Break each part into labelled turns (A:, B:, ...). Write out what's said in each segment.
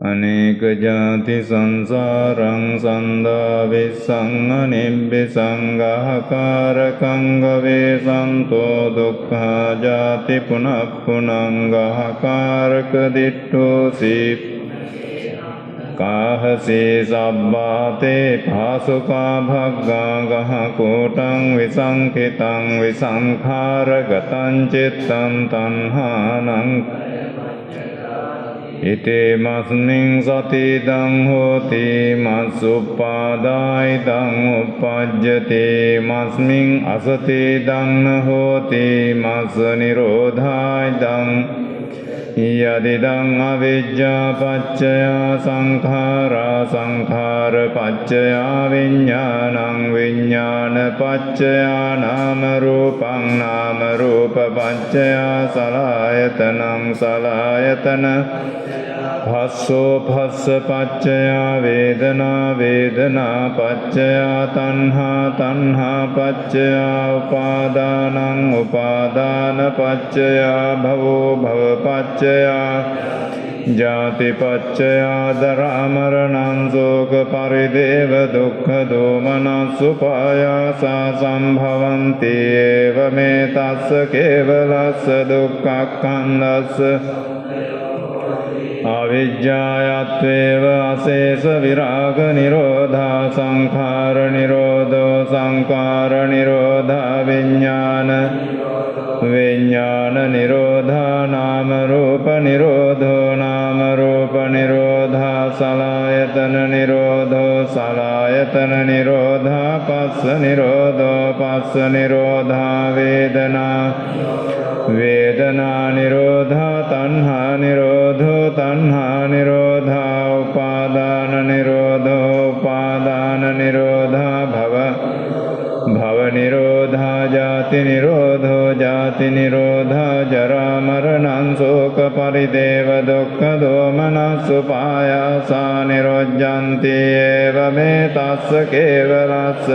A: අනේක ජාති සංසාරං සන්දා විස්සං අනිබ්බිසං ගහකාරකං ගවේසන්තෝ දුක්ඛා ජාති පුනප්පුනං ගහකාරක දිට්ඨෝසි කාහසේ සබ්බාතේ පාසුකා භග්ගා ගහ කෝටං විසංකිතං විසංඛාරගතං චිත්තං තණ්හානං ඉතේ මස්මින් සතිදං හෝති මස්සුප්පාදායිදං උප්පජ්ජති මස්මින් අසතිදං හෝති මස්ස නිරෝධායිදං යදිදං අවිජ්ජා පච්චයා සංඛාරා සංඛාර පච්චයා විඤ්ඤාණං විඤ්ඤාණ පච්චයා නාම රූපං නාම රූප පච්චයා සලආයතනං සලආයතන භස්සෝ භස්ස පච්චයා වේදනා වේදනා පච්චයා තණ්හා තණ්හා පච්චයා උපාදානං උපාදාන පච්චයා භවෝ භව පච්චයා ජාති පච්චයා ජරා මරණං ශෝක පරිදේව දුක්ඛ දෝමනස් උපායාසා සම්භවಂತಿ ඒව මේ තස්ස කේවලස්ස දුක්ඛක්ඛන්දස්ස අවිජ්ජායත්වේව අශේෂ විරාග නිරෝධා සංඛාර නිරෝධෝ සංඛාර නිරෝධා විඥාන විඥාන නිරෝධා නාම රූප නිරෝධෝ නාම රූප නිරෝධා සලආයතන නිරෝධෝ සලආයතන නිරෝධා පස්ස නිරෝධෝ පස්ස නිරෝධා වේදනා වේදනා නිරෝධා තණ්හා නිරෝධෝ තණ්හා නිරෝධා උපාදාන නිරෝධෝ උපාදාන නිරෝධා භව භව නිරෝධා ජාති නිරෝධෝ ජාති නිරෝධා ජරා මරණං ශෝක පරිදේව දුක්ඛ දෝමනස් උපායාසා නිරොජ්ජಂತಿ ඒව මේ තස්ස කේවලස්ස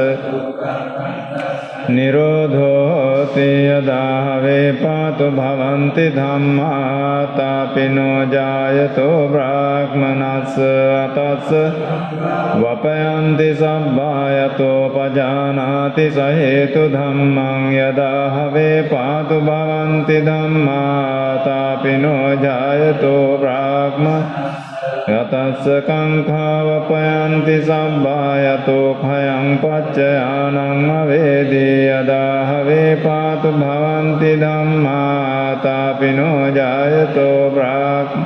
A: නිරෝධෝති යදා වේපාතු භවಂತಿ ධම්මා තාපිනෝ ජායතෝ බ්‍රාහ්මනස්ස අතස්ස වපයන්ති සබ්බායතෝ පජානාති සහේතු ධම්මං යදා වේපාතු භවಂತಿ ධම්මා තාපිනෝ ජායතෝ බ්‍රාහ්මනස්ස යතස්ස කංඛාවපයන්ති සබ්බායතෝ khයං පච්චයානං අවේදී යදා වේපාතු භවಂತಿ ධම්මා තාපිනෝ ජායතෝ බ්‍රාහ්ම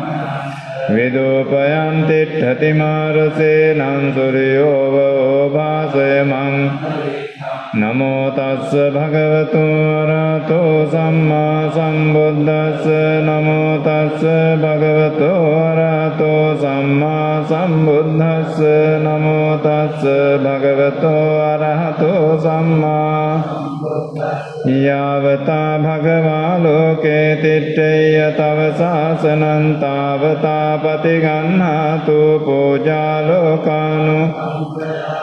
A: විදෝපයන්ති ඨති මාරසේනං සූර්යෝ වෝභාසයමං නමෝ තස්ස භගවතු අරහතෝ සම්මා සම්බුද්දස්ස නමෝ තස්ස භගවතු අරහතෝ සම්මා සම්බුද්දස්ස නමෝ තස්ස භගවතු අරහතෝ සම්මා යාවතා භගවා ලෝකේ තිට්ඨේය තව සාසනං තාවතා පතිගන්නාතු පූජා ලෝකානු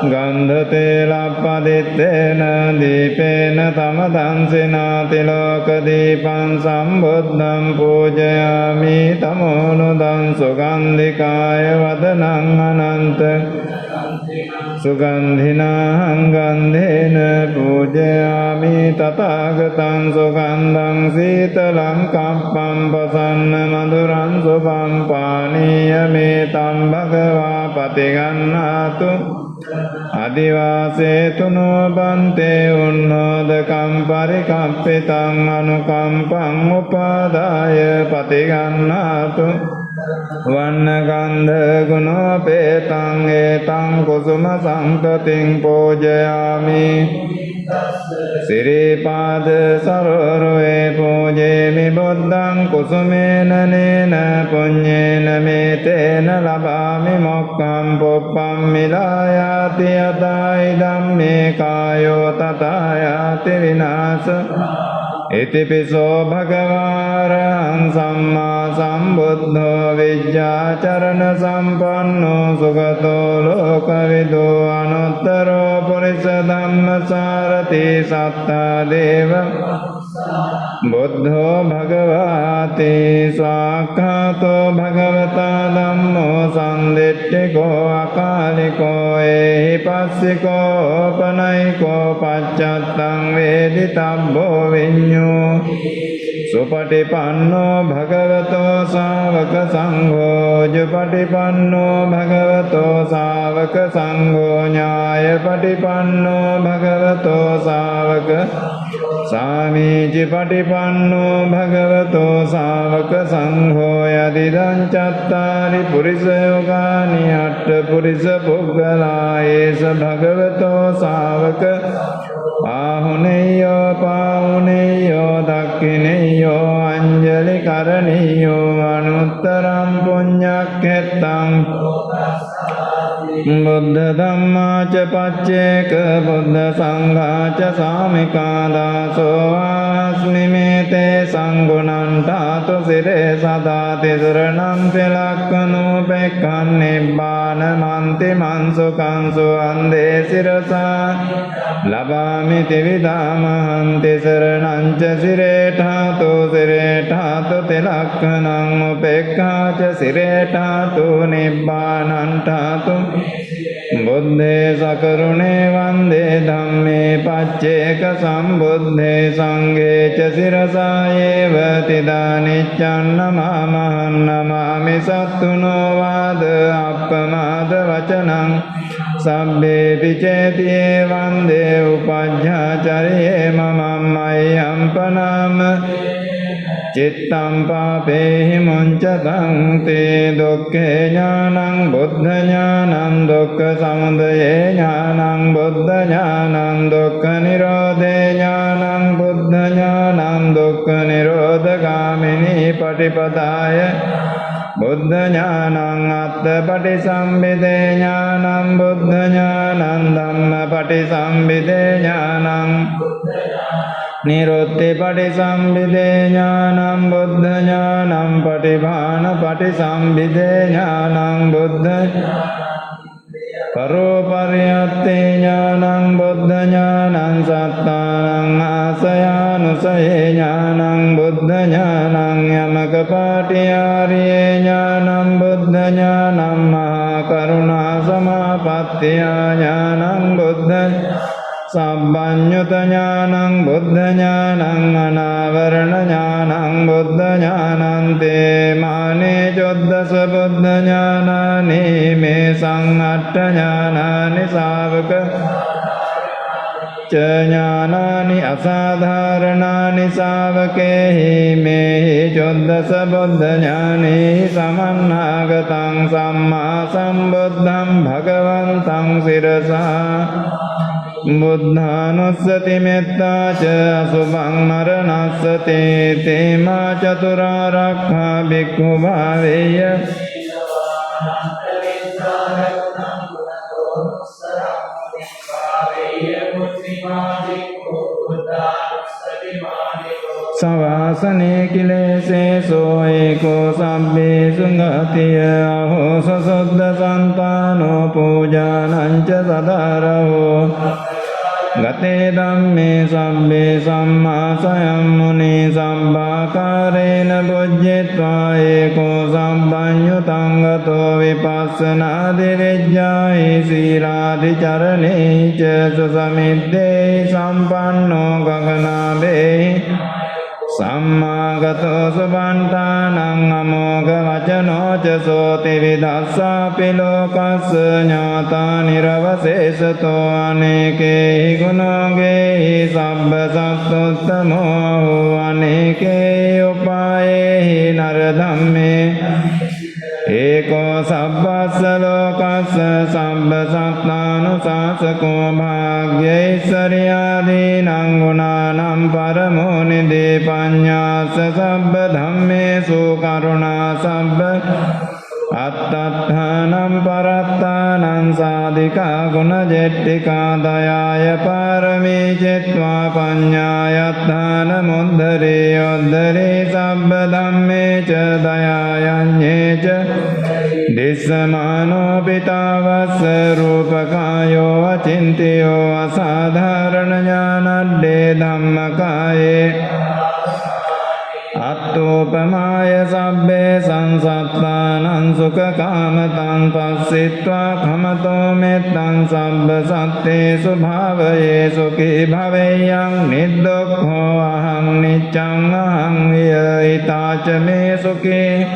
A: ගන්ධ තේලප්පදිත්තේන දීපේන තමදංසිනාති ලෝක දීපං සම්බුද්ධං පූජයාමි තමෝනුදං සුගන්ධිකාය වදනං අනන්ත සුගන්ධිනාං ගන්ධේන පූජයාමි තථාගතං සුගන්ධං සීතලං කම්පං පසන්න මధుරං සුභං පානීයමේ තම් භගවා පතිගන්නාතු අදිවාසේතුනෝ බන්තේ උන්නෝදකම් පරිකම්පිතං අනුකම්පං උපාදාය පතිගන්නාතු වන්නගන්ධ ගුණෝපේතං ඒතං කුසුම සංතතින් පූජයාමි සිරිපාද සරෝරුවේ පූජේමි බුද්ධං කුසුමේන නේන පුඤ්ඤේන මේතේන ලබාමි මොක්ඛං පුප්පං මිලායාති යතයි ධම්මේ කායෝ තථායාති විනාශ ඉතිපිසෝ භගවාරං සම්මා සම්බුද්ධෝ විජ්ජාචරණ සම්පන්නෝ සුගතෝ ලෝකවිදෝ අනුත්තරෝ පුරිස ධම්මසාරති සත්තා දේව බුද්ධෝ භගවති ස්වාක්ඛාතෝ භගවතා ධම්මෝ සම්දිට්ඨිකෝ අකාලිකෝ ඒහි පස්සිකෝ ඕපනයිකෝ පච්චත්තං වේදිතබ්බෝ විඤ්ඤෝ සුපටිපන්නෝ භගවතෝ ශාවක සංඝෝ ජුපටිපන්නෝ භගවතෝ ශාවක සංඝෝ ඤායපටිපන්නෝ භගවතෝ ශාවක සාමීචි පටිපන්නෝ භගවතෝ ශාවක සංඝෝ යදිදං චත්තාරි පුරිස යෝගානි අට්ඨ පුරිස පුග්ගලායේස භගවතෝ ශාවක ආහුනේයෝ පාහුනේයෝ දක්ඛිනේයෝ අංජලි කරණීයෝ අනුත්තරං පුඤ්ඤක්ඛෙත්තං බුද්ධ ධම්මා ච පච්චේක බුද්ධ සංඝා ච සාමිකා දාසෝ ආස්මි මේතේ සංගුණං තාතු සිරේ සදා තිසරණං පෙලක්ඛනෝ පෙක්ඛන් නිබ්බාන මන්ති මන්සුකංසු අන්දේ සිරසා ලබාමි තිවිදාමහන්ති සරණං ච සිරේ ඨාතු තිලක්ඛනං උපේක්ඛා ච සිරේ ඨාතු නිබ්බානං ඨාතු බුද්ධේ සකරුණේ වන්දේ ධම්මේ පච්චේක සම්බුද්ධේ සංඝේ ච සිරසායේව තිදානිච්ඡන් නමාමහං නමාමි සත්තුනෝ වාද අප්පමාද වචනං සබ්බේ පිචේතියේ වන්දේ උපජ්ජාචරයේ මමම්මය්‍යං පනාම චිත්තං පාපේහි මුංචතං තේ දුක්ඛේ ඥානං බුද්ධ ඥානං දුක්ඛ සමුදයේ ඥානං බුද්ධ ඥානං දුක්ඛ නිරෝධේ ඥානං බුද්ධ ඥානං දුක්ඛ නිරෝධගාමිනී පටිපදාය බුද්ධ ඥානං අත්ථ පටිසම්භිදේ ඥානං බුද්ධ ඥානං ධම්ම පටිසම්භිදේ ඥානං නිරුත්ති පටිසම්භිදේ ඥානං බුද්ධ ඥානං පටිභාන පටිසම්භිදේ ඥානං බුද්ධ පරෝපරියත්තේ ඥානං බුද්ධ ඥානං සත්තානං ආසයානුසයේ ඥානං බුද්ධ ඥානං යමක පාටියාරියේ ඥානං බුද්ධ ඥානං මහා කරුණා සමාපත්තිය ඥානං බුද්ධ සබ්බඤ්ඤුත ඥානං බුද්ධ ඥානං අනාවරණ ඥානං බුද්ධ ඥානං තේ මානේ චොද්දස බුද්ධ ඥානානි මේ සංඅට්ඨ ඥානානි ශාවක ච ඥානානි අසාධාරණානි ශාවකේහි මේහි චොද්දස බුද්ධ ඥානෙ සමන්නාගතං සම්මා සම්බුද්ධං භගවන්තං සිරසා බුද්ධානුස්සති මෙත්තා ච අසුභං මරණස්සති තේමා චතුරාර්යක්ඛා භික්ඛු භාවේය සවාසනේ කිලේසේසෝ ඒකෝ සම්බේසු ගතිය අහෝ සසුද්ධ සන්තානෝ පූජානං ච සදාරෝ ගතේ ධම්මේ සම්බේ සම්මාසයම් මුනි සම්භාකාරේන බුද්ධිත්වා ඒකෝ සම්පඤ්ඤුතං ගතෝ විපස්සනාදි විඥායි සීලාදි චරණේ ච සුසමිද්දේ සම්පන්නෝ ගගනාබේ සම්මාගතෝ සුබන්තානං අමෝඝ වචනෝ ච සෝති විදස්සාපි ලෝකස්ස ඥාතා නිරවශේෂතෝ අනේකේහි ගුණෝගේහි සබ්බ සත්තුත්තමෝ අනේකේහි උපායේහි නර ධම්මේ ඒකෝ සබ්බස්ස ලෝකස්ස සබ්බ සත්තානුශාසකෝ භාග්‍යෛශ්වර්යාදීනං ගුණානං පරමෝ නිදී පඤ්ඤාස්ස සබ්බ ධම්මේසු කරුණා සබ්බ අත්තත්ථානං පරත්තානං සාධිකා ගුණජෙට්ඨිකා දයාය පාරමී චිත්වා පඤ්ඤායත්ථාන මුද්ධරේ යොද්ධරේ සබ්බ ධම්මේ ච දයායඤ්ඤේ ච දිස්ස දිස්සමානෝ පිතාවස්ස රූපකායෝ අචින්තියෝ අසාධාරණ ඥානද්දේ ධම්මකායේ අත්තෝපමාය සබ්බේ සංසත්තානං සුඛකාමතං පස්සිත්වා khamato මෙත්තං සබ්බ සත්තේසු භාවයේසු කී භවෙයං නිද්දොක්ඛෝ අහං නිච්ඡං අහං වියහිතාච මේ සුඛේ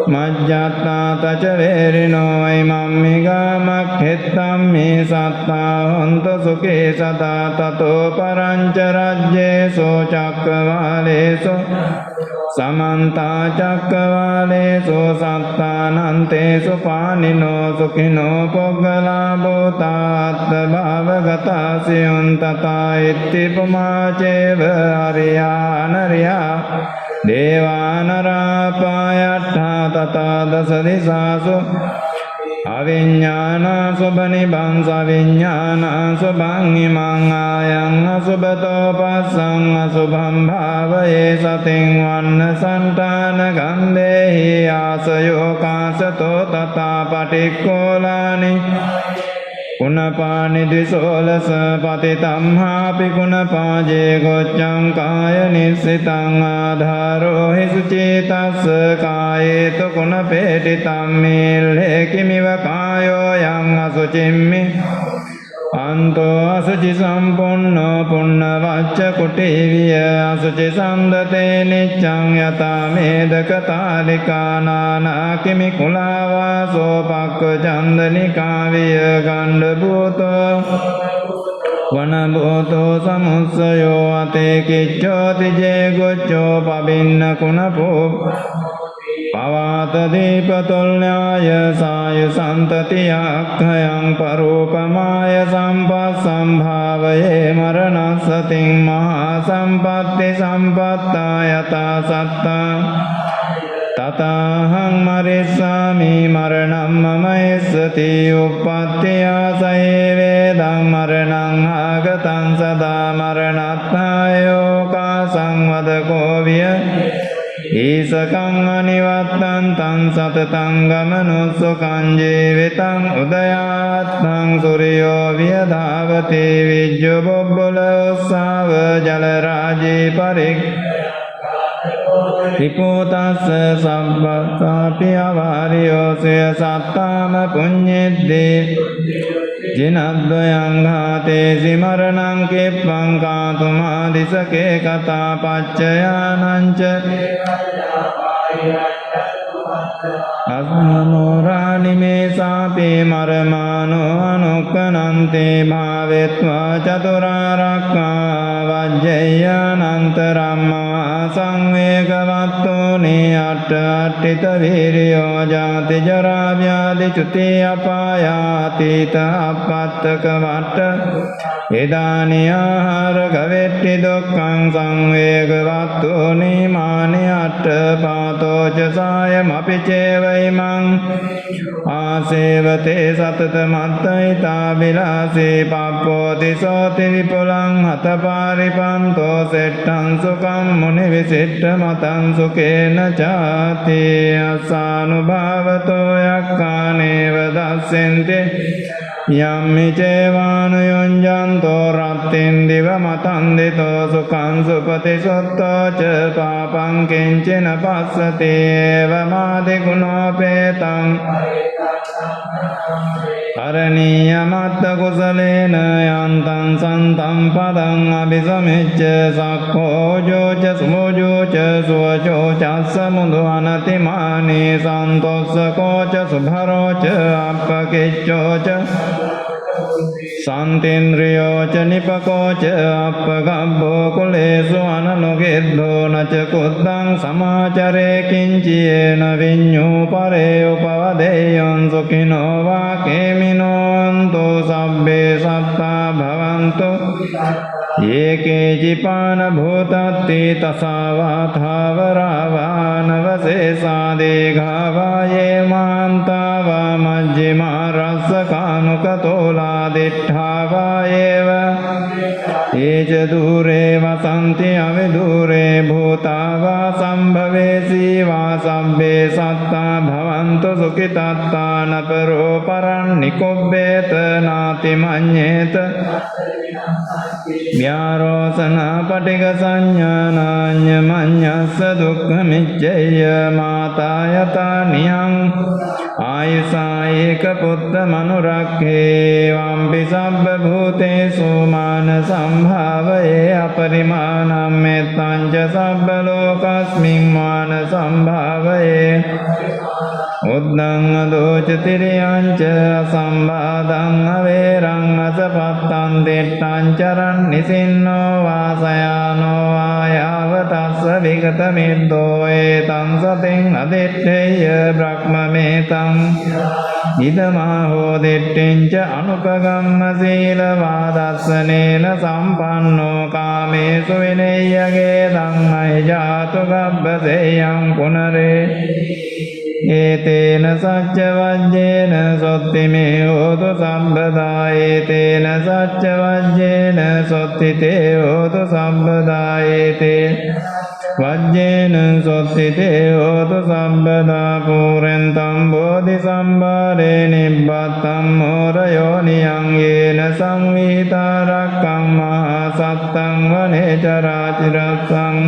A: මජ්ජත්තා තච වේරිනෝ ඉමම්මිගාමක්ඛෙත්තම් මේ සත්තා හොන්ත සුඛේ සදා තතෝ පරංච රජ්ජේසෝ චක්කවාලේසු සමන්තා චක්කවාලේසු සත්තානන්තේසු පානිනෝ සුඛිනෝ පොග්ගලා භූතාත්ත භාවගතා සියුන් තථා ඉත්තිපමාචේව අරියානරියා දේවානරාපායට්ඨා තථා දස දිසාසු අවිඤ්ඤාණ සුබනිබං සවිඤ්ඤාණ සුබං ඉමං ආයං අසුබතෝ පස්සං අසුභං භාවයේ සතින් වන්න සන්තාන ගන්ධේහි ආසයෝ කාසතෝ තථා පටික්ඛෝලානි කුණපානි දිසෝලස පතිතම්හාපි කුණපාජේ ගොච්ඡං කාය නිස්සිතං ආධාරෝ හිසුචේතස්ස කායේතු කුණපේටිතම් මේල්හේ කිමිව කායෝ යං අසුචිම්මි අන්තෝ අසුචි සම්පන්නෝ පුන්න වච්ච කුටීවිය අසුචි සන්දතේ නිච්ඡං යතා මේදක තාලිකා නානා කිමි කුලාවාසෝ පක්ක චන්දනිකා විය ගණ්ඩ භූතෝ වන භූතෝ සමුස්සයෝ අතේ කිච්ඡෝ තිජේ ගොච්ඡෝ පබින්න කුණපෝ පවාත දීපතුල්ඥාය සාය සන්තතියක්ඛයං පරෝපමාය සම්පස්සම්භාවයේ මරණස්සතින් මහා සම්පත්ති සම්පත්තා යතා සත්තා තතහං මරිස්සාමි මරණං මම එස්සති උප්පත්තියා සයේ වේදං මරණං ආගතං සදා මරණත්ථායෝ කා සංවදකෝ විය ඊසකං අනිවත්තං තං සතතං ගමනුස්සකං ජීවිතං උදයාත්තං සුරියෝ වියධාවති විජ්ජු බොබ්බුල උස්සාව ජල රාජී පරික් ත්‍රිපෝතස්ස සම්පස්සාපි අවාරියෝ සය සත්තාම පුඤ්ඤෙද්දී ජිනද්වයං ඝාතේසි මරණං කිප්පං කාතුමා දිසකේ කතා පච්චයානංච අස්මනෝරානි මේ සාපේ මරමානෝ අනුක්කනන්තේ භාවෙත්වා චතුරාරක්ඛා වජ්ජයානන්තරම්මා සංවේගවත්තෝනේ අට්ඨිත වීර්යෝ ජාති ජරා ව්‍යාධි චුති අපායාතීත අපත්තක වට එදානි ආහාර ගවෙට්ටි දුක්ඛං සංවේගවත්තෝනේ මානි අට්ඨපාතෝච සායම අපිචේවයිමං ආසේවතේ සතත මත්තයිතා විලාසේ පප්පෝති සෝති විපුලං හතපාරිපන්තෝ සෙට්ටං සුකම් මුනි විසිට්ඨ මතං සුකේන චාති අසානුභාවතෝ යක්ඛානේව දස්සෙන්ති යම්මි චේවානුයොඤ්ජන්තෝ රත්තින් දිව මතන්දිතෝ සුඛං සුපති සුත්තෝ ච පාපං කිංචන පස්සති එවමාදි ගුණෝපේතං කරණීයමත්ත කුසලේන යන්තං සන්තං පදං අபிසමෙච්ච සක්ඛෝජෝච සුමෝජෝච සුවචෝ චස්ස මුදු අනතිමානේ සන්තොස්සකෝච සුභරෝච අප්පකිච්ඡෝච සන්තේන්ද්‍රියෝච නිපකෝච අප්පගබ්බෝ කුලේසු අනනුගෙද්දෝ නච කුද්දං සමාචරේ කිංචයේන විඤ්ඤෝ පරේ උපවදේයං සුඛිනෝ වා කේමිනෝන්තෝ සබ්බේ සත්තා භවන්තු ඒකේ ජිපාන භූතත්ති තසාවා ථාවරාවානවසේසා දේඝාවායේ මාන්තාවා මජ්ජිමා රස්සකානුකතෝලා දිට්ඨාවායේව ඒච දූරේ වසන්ති අවිදූරේ භූතාවා සම්භවේසී වා සබ්බේ සත්තා භවන්තු අනන්ත සුඛිතත්තාන පරෝ පරන්නිකොබ්බේත නාති මඤ්ඤේත ව්‍යාරෝසන පටිග සංඥානාඤ්ඤ මඤ්ඤස්ස දුක්ඛ මිච්ඡය මාතා යතා නියං ආයසායේක පුත්ත මනුරක්ඛේ වම්පි සබ්බ භූතේසු මාන සම්භාවයේ අපරිමාණම් මෙත්තං ච සබ්බ ලෝකස්මින් මාන සම්භාවයේ උද්දං අදෝච තිරියං ච අසම්බාධං අවේරං අසපත්තං දිට්ඨං චරන් නිසින්නෝ වාසයානෝ ආයාව තස්ස විගත මිද්දෝ ඒතං සතෙන් අදිත්තේය බ්‍රහ්මමේතං ඉදමාහෝ දිට්ඨිං ච අනුපගම්ම සීලවාදස්සනේන සම්පන්නෝ කාමේසු විනය්‍යගේ ධම්මයි ජාතු ගබ්බසේයං පුනරේ ඒතේන සච්ච වජ්ජේන සොත්තිමේ හෝතු සම්බදා ඒතේන සච්ච වජ්ජේන සොත්තිතේ හෝතු සම්බදා ඒතේන වජ්ජේන සොත්තිතේ හෝතු සම්බදා පුරෙන්තම් බෝධි සම්භාරේ නිබ්බත්තම් මෝරයෝනියං යේන සංවිතා රක්ඛං මහා සත්තං වනේ චරාචිරස්සං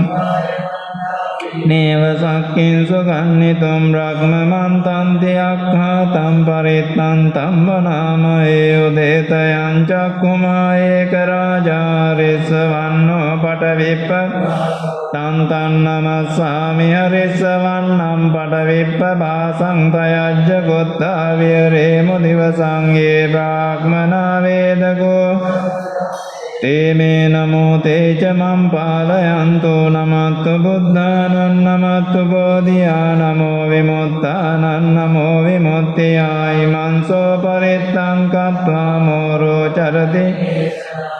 A: නේව සක්කින්සු ගන්නිතුම් බ්‍රහ්මමන්තන්ති අක්ඛාතම් පරිත්තං තම්බනාමයේ උදේතයං චක්ඛුමායේක රාජාරිස්ස වන්නෝ පටවිප්ප තන්තන් නමස්සාමි හරිස්ස වන්නම් පටවිප්ප භාසං තයජ්ජ ගොත්තා විරේ මුදිවසං යේ බ්‍රාහ්මනා වේදකෝ තේමේ නමෝ තේච මම් පාලයන්තු නමත්තු බුද්ධානං නමත්තු බෝධියා නමෝ විමුක්තානං නමෝ විමුක්තියායි මන්සෝ පරිත්තං කତ୍වා මෝරෝ චරති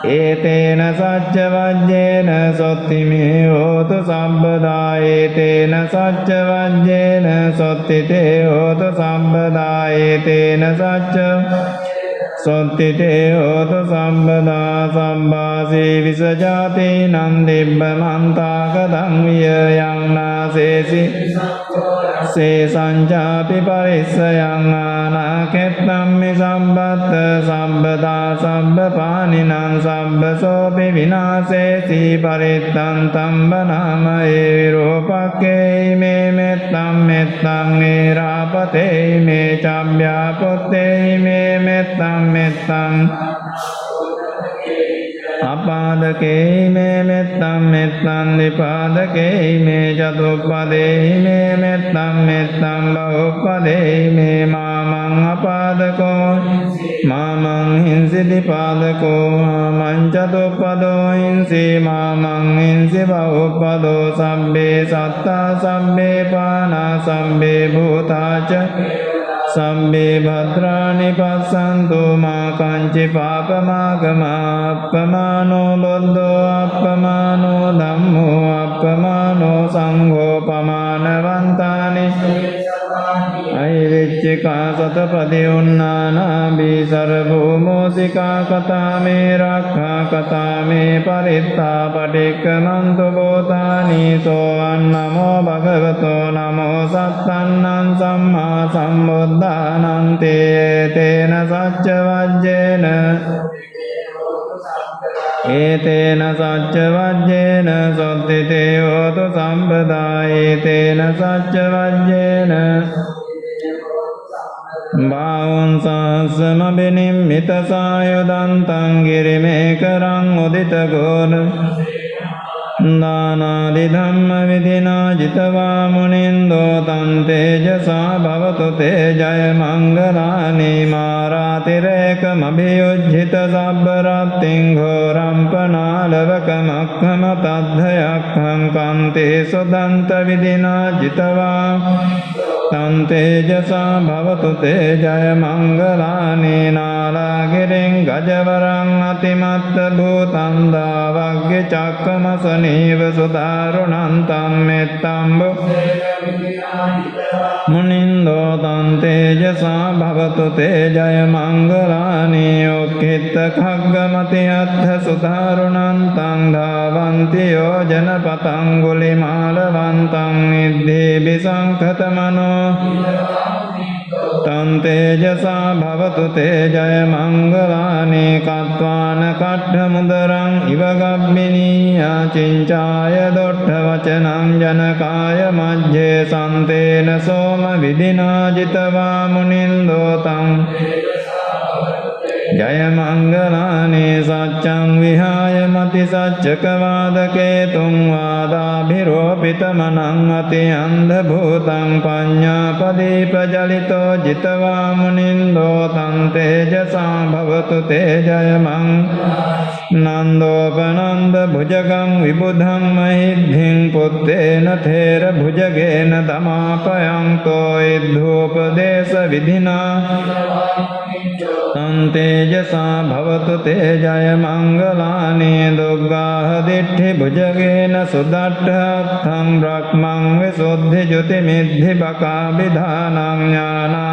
A: ඒතේන සච්ච වජ්ජේන සොත්තිමේ හෝතු සම්බදා ඒතේන සච්ච වජ්ජේන සොත්තිතේ හෝතු සම්බදා ඒතේන සච්ච සොත්තිතේ හෝතු සම්බදා සම්බාසී විසජාති නන්දිබ්බ මන්තාකදං විය යං නාසේසි සේසංචාපි පරිස්සයං ආනාකෙත්තම්මි සම්බත්ත සම්බදා සම්බ පානිනං සම්බ සෝපි විනාසේසි පරිත්තං තම්බනාමයේ විරෝපක්කේ මේ මෙත්තම් මෙත්තං නේරාපතේ මේ චම්භ්‍යාපොත්තේ මේ මෙත්තම් මෙත්තං අපාදකේ මේ මෙත්තම් මෙත්තං විපාදකේ මේ චතුප්පදේ මේ මෙත්තම් මෙත්තං බහුප්පදේ මේ මාමං අපාදකෝ මාමං හිංසි දිපාදකෝ මාමං චතුප්පදෝ හිංසි මාමං හිංසි බහුප්පදෝ සම්බේ සත්තා සම්බේ පානා සම්බේ භූතාච සම්බේ භද්‍රානි පස්සන්තු මා කංචි පාපමාගමා අප්පමානෝ බුද්ධෝ අප්පමානෝ ධම්මෝ අප්පමානෝ සංඝෝ පමානවන්තානි අයිවිච්චිකා සතපදි උන්නානාබී සරභූමෝසිකා කතාමේ රක්ඛා කතාමේ පරිත්තා පටික්කමන්තු බෝධානි සෝවන් නමෝ භගවතෝ නමෝ සත්තන්නං සම්මා සම්බුද්ධානං තේන සච්ච වජ්ජේන ඒතේන සච්ච වජ්ජේන සොත්තිතේ හෝතු සම්බදා ඒතේන සච්ච වජ්ජේන බාවුන් සහස්සමබිනිම්මිත සායුදන්තං ගිරිමේකරං උදිත ගෝල දානාදි ධම්ම විදිනා ජිතවා මුනින්දෝ තන් තේජසා භවතු තේජය මංගලානි මාරාතිරේකමභියුජ්ජිත සබ්බරත්තිං ඝෝරම්පනාලවකමක්ඛම තද්ධයක්ඛං කන්තේ සුදන්ත විදිනා ජිතවා තන් තේජසා භවතු තේජය මංගලානි නාලාගිරින් ගජවරං අතිමත්ත භූතං දාවග්ග චක්කමසනීව සුදාරුණං තම්මෙත්තම්බ මුනින්දෝ තන් තේජසා භවතු තේජය මංගලානි ඔක්ඛිත්ත khaggamati අත්ථ සුදාරුණං තං ධාවන්ති යෝජන පතං ගුලිමාලවන්තං නිද්දේ විසංඛතමනෝ तं तेजसा भवतु ते जय मङ्गलानि कत्वान कट्ठमुदरं इव गब्बिनीया चिञ्चाय दोट्ठवचनं जनकाय मध्ये सन्तेन सोम विधिना जितवा मुनिन्दो तं जय मङ्गलानि सच्चं विहाय मति सच्चकवादकेतुं वादाभिरोपितमनं अति अन्धभूतं पञ्चापदीपजलितो जितवा मुनिन्दो तं तेजसा भवतु ते जय नन्दोपनन्दभुजगं विबुधं महिद्धिं पुत्तेन थेरभुजगेन दमापयन्तो इद्धोपदेशविधिना तं तेजसा भवतु ते जय मङ्गलानि दुर्गाहदिष्ठिभुजगेन सुदट्ठं ब्रह्मं विशुद्धिज्योतिमिद्धिबकाभिधानं ज्ञाना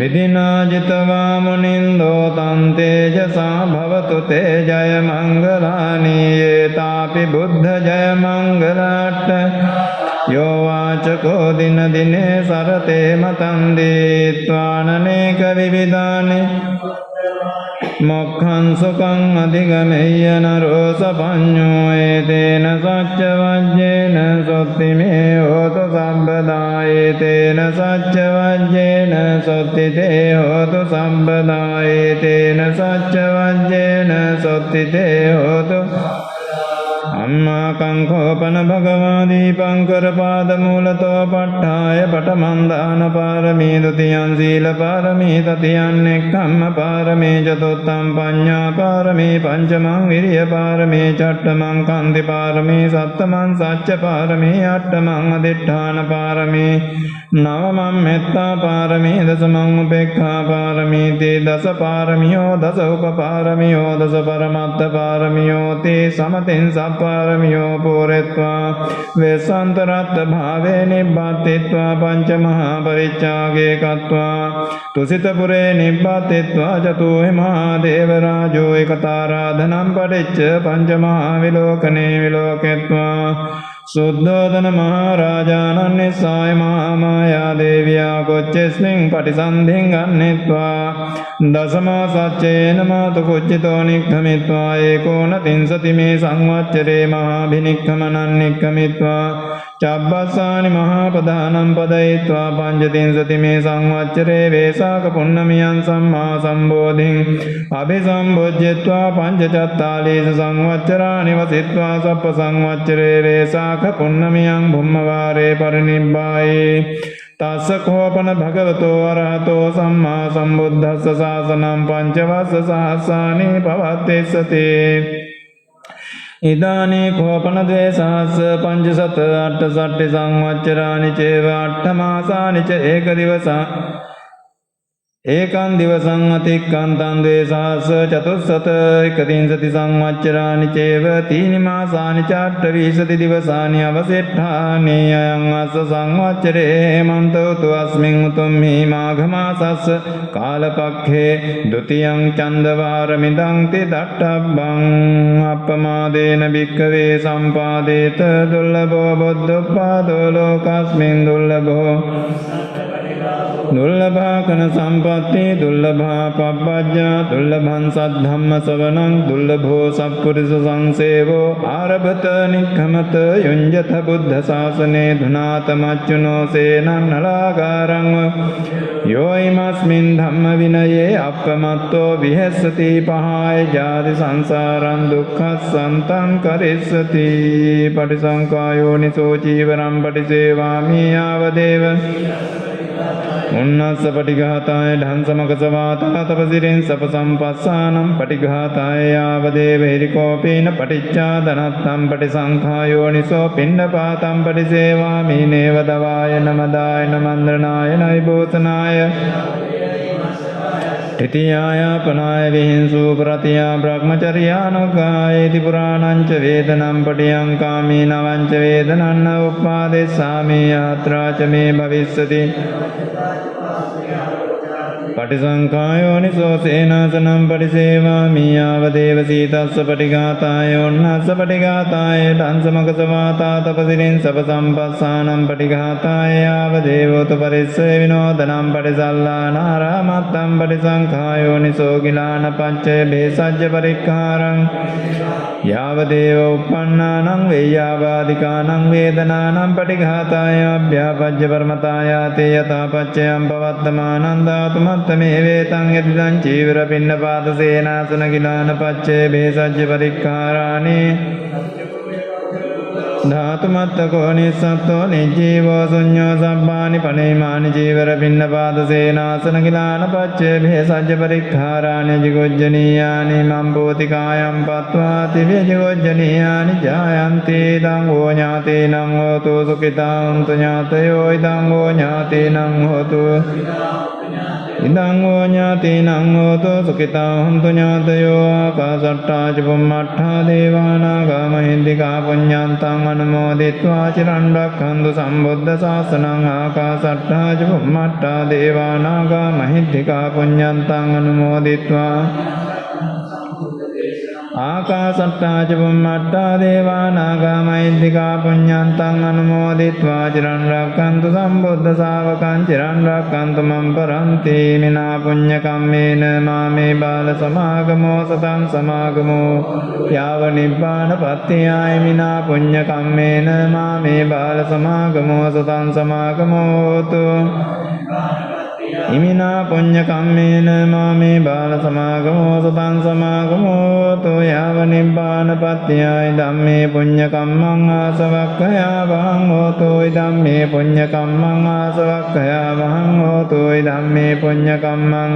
A: विधिना जितवा मुनिन्दो तं तेजसा भवतु ते जय मङ्गलानि एतापि बुद्ध जय मङ्गलाट्ट यो वाचको दिन दिने सरते मतं दीत्वाननेकविविधानि मोक्षं सुखं अधिगमय्य नरो सपञ्चो एतेन सच्चवज्येन सोत्तिमे होतु सर्वदा एतेन सच्चवज्येन सोत्तिते होतु सर्वदा एतेन सच्चवज्येन सोत्तिते होतु अम्मा कंकोपन भगवादीपंकर पादमूलतो पट्ठाय पटमंदान पारमी द्वितीयं शील पारमी तृतीयं निक्कम्म पारमी चतुर्थं पञ्ञा पारमी पंचमं वीर्य पारमी षष्ठमं कान्ति पारमी सप्तमं सच्च पारमी अष्टमं अधिष्ठान पारमी नवमं मेत्ता पारमी दशमं उपेक्षा पारमी ते दश पारमियो दश उपपारमियो दश परमार्थ पारमियो ते समतिं पारमियो पूरयित्वा वेशान्तरात् भावे निब्बातित्वा पञ्चमहापरित्यागे कृत्वा तुषितपुरे निब्बातित्वा चतुः महादेवराजो एकताराधनं पठिच्य पञ्चमहाविलोकने विलोकित्वा शुद्धोदन महाराजानं निस्साय महामाया देव्या कोच्चस्मिन् पटिसन्धिं गण्हित्वा दशमसच्चेन मातुकुच्चितो निक्खमित्वा एकोनत्रिंशतिमे संवत्सरे महाभिनिक्खमनं निक्खमित्वा चब्बस्सानि महापदानं पदयित्वा पञ्चत्रिंशतिमे संवत्सरे वैशाखपुण्यम्यां सम्मासम्बोधिम् अभिसम्भुज्यत्वा पञ्चचत्वारिंश संवत्सराणि वसित्वा सप्तसंवत्सरे वैशाखपुण्यम्यां भूमवारे परिनिब्बाये तस्य कोपन भगवतो अरहतो सम्मा सम्बुद्धस्य शासनं पञ्चवर्षसहस्राणि भवतिष्यति इदानीं कोपनद्वेषस्य 568 संवत्सराणि चैव 8 मासानि च एकं दिवसं अतिक्रान्तं द्वेषस्य 431 संवत्सराणि चैव 3 मासानि च 28 दिवसानि अवशिष्टानि अयं अस्य संवत्सरे हेमन्तो तु अस्मिन् ऋतुं माघमासस्य कालपक्षे द्वितीयं चन्द्रवारमिदं तिदट्टभ्यम् अपमादेन भिक्खवे सम्पादेत दुर्लभो बुद्धोत्पादो लोकस्मिन् दुर्लभा कन संपत्ति दुर्लभा पब्बज्जा दुर्लभं सद्धम्म सवनं दुर्लभो सत्पुरुष संसेवो आरभत निखमत युञ्जथ बुद्ध शासने धुनातमच्युनो सेनं नलाकारं यो इमस्मिन् धम्म विनये अपमत्तो विहसति पहाय जाति संसारं दुःखसन्तं करिष्यति पटिसंकायो निशोचीवरं पटिसेवामि यावदेव उन्नस पटिघाताय ढंसमकसवाता तपसिरिं सपसंपस्सानं पटिघाताय यावदेव हिरिकोऽपि न पटिच्चादनत्तं पटिसंखायो निशो पिण्डपातं पटिसेवामि नेवदवाय नमदाय नमन्द्रणाय नैभूषणाय तृतीयायापनाय विहिंसु प्रतिया ब्रह्मचर्यानुगायेति पुराणं च वेदनं पठियं कामी नवं च वेदनं न उपादिशामि यात्रा च मे भविष्यति පටිසංඛායෝනිසෝ සේනාසනම් පටිසේවාමි ආව දේව සීතස්ස පටිඝාතායෝන්නස්ස පටිඝාතාය දංසමකසවාතා තපසිරින් සප සම්පස්සානම් පටිඝාතාය ආව දේවෝත පරිස්සේ විනෝදනම් පටිසල්ලානාරාමත්තම් පටිසංඛායෝනිසෝ ගිලාන පච්චය බේසජ්ජ පරික්ඛාරං යාව දේව උප්පන්නානං වේයාවාදිකානං වේදනානං පටිඝාතාය අභ්‍යාපජ්ජ පරමතායාතේ යතා පච්චයං පවත්තමානං ධාතුමත්තමේ වේතං යතිදං චීවර පින්නපාත සේනාසන ගිලාන පච්චේ බේසජ්ජ පරික්ඛාරාණි ධාතුමත්තකෝ නිස්සත්තෝ නිජීවෝ සුඤ්ඤෝ සබ්බානි පනේමානි චීවර පින්නපාත සේනාසන ගිලාන පච්චේ බේසජ්ජ පරික්ඛාරාණි ජිගොජ්ජනීයානි මම්බෝතිකායම් පත්වාති විජිගොජ්ජනීයානි ජායන්ති දං වෝ ඥාතේනං හෝතු සුඛිතාං ඥාතයෝ ඉදං වෝ ඥාතේනං හෝතු ඉදං වෝ ඥාතේනං හෝතු සුඛිතා හොන්තු ඥාතයෝ ආකාශට්ටා ච බුම්මට්ඨා දේවානාගා මහින්దికා පුඤ්ඤන්තං අනුමෝදිत्वा චිරන් රක්ඛන්තු සම්බුද්ධ ශාසනං ආකාශට්ටා ච බුම්මට්ඨා දේවානාගා මහින්దికා පුඤ්ඤන්තං අනුමෝදිत्वा ආකාශට්ටා ච බුම්මට්ඨා දේවානාගා මහින්దికා පුඤ්ඤන්තං අනුමෝදිत्वा චිරන් රක්ඛන්තු සම්බුද්ධ ශාවකං චිරන් රක්ඛන්තු මම් පරන්ති මිනා පුඤ්ඤ කම්මේන මාමේ බාල සමාගමෝ සතං සමාගමෝ යාව නිබ්බාන පත්තියාය මිනා පුඤ්ඤ කම්මේන මාමේ බාල සමාගමෝ සතං සමාගමෝතු ඉමිනා පුඤ්ඤ කම්මේන මාමේ බාල සමාගමෝ සතං සමාගමෝතු යාව නිබ්බාන පත්තියාය ධම්මේ පුඤ්ඤ කම්මං ආසවක්ඛයා වහං හෝතු ධම්මේ පුඤ්ඤ කම්මං ආසවක්ඛයා වහං හෝතු ධම්මේ පුඤ්ඤ කම්මං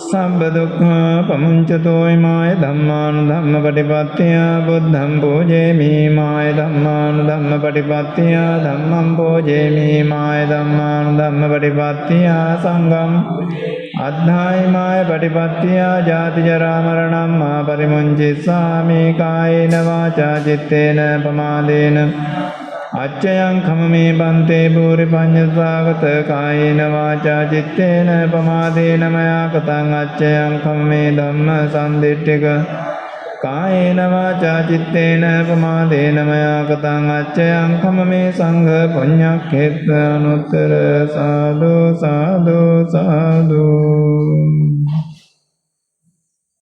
A: සම්බ දුක්ඛ පමුඤ්චතෝ මාය ධම්මානුධම්ම පටිපත්තිය බුද්ධං පූජේමි මාය ධම්මානුධම්ම පටිපත්තිය ධම්මං පූජේමි මාය ධම්මානුධම්ම පටිපත්තිය සංඝං අද්ධාය මාය පටිපත්තිය ජාති ජරා මරණං මා පරිමුංචිස්සාමි කායේන වාචා චිත්තේන පමාදේන අච්චයං khමමේ බන්තේ භූරි පඤ්ඤසාගත කායේන වාචා චිත්තේන පමාදේන මයා කතං අච්චයං khමමේ ධම්ම සම්දිට්ඨික කායේන වාචා චිත්තේන පමාදේන මයා කතං අච්චයං khමමේ සංඝ පුඤ්ඤක්ඛේත අනුත්තර සාදු සාදු සාදු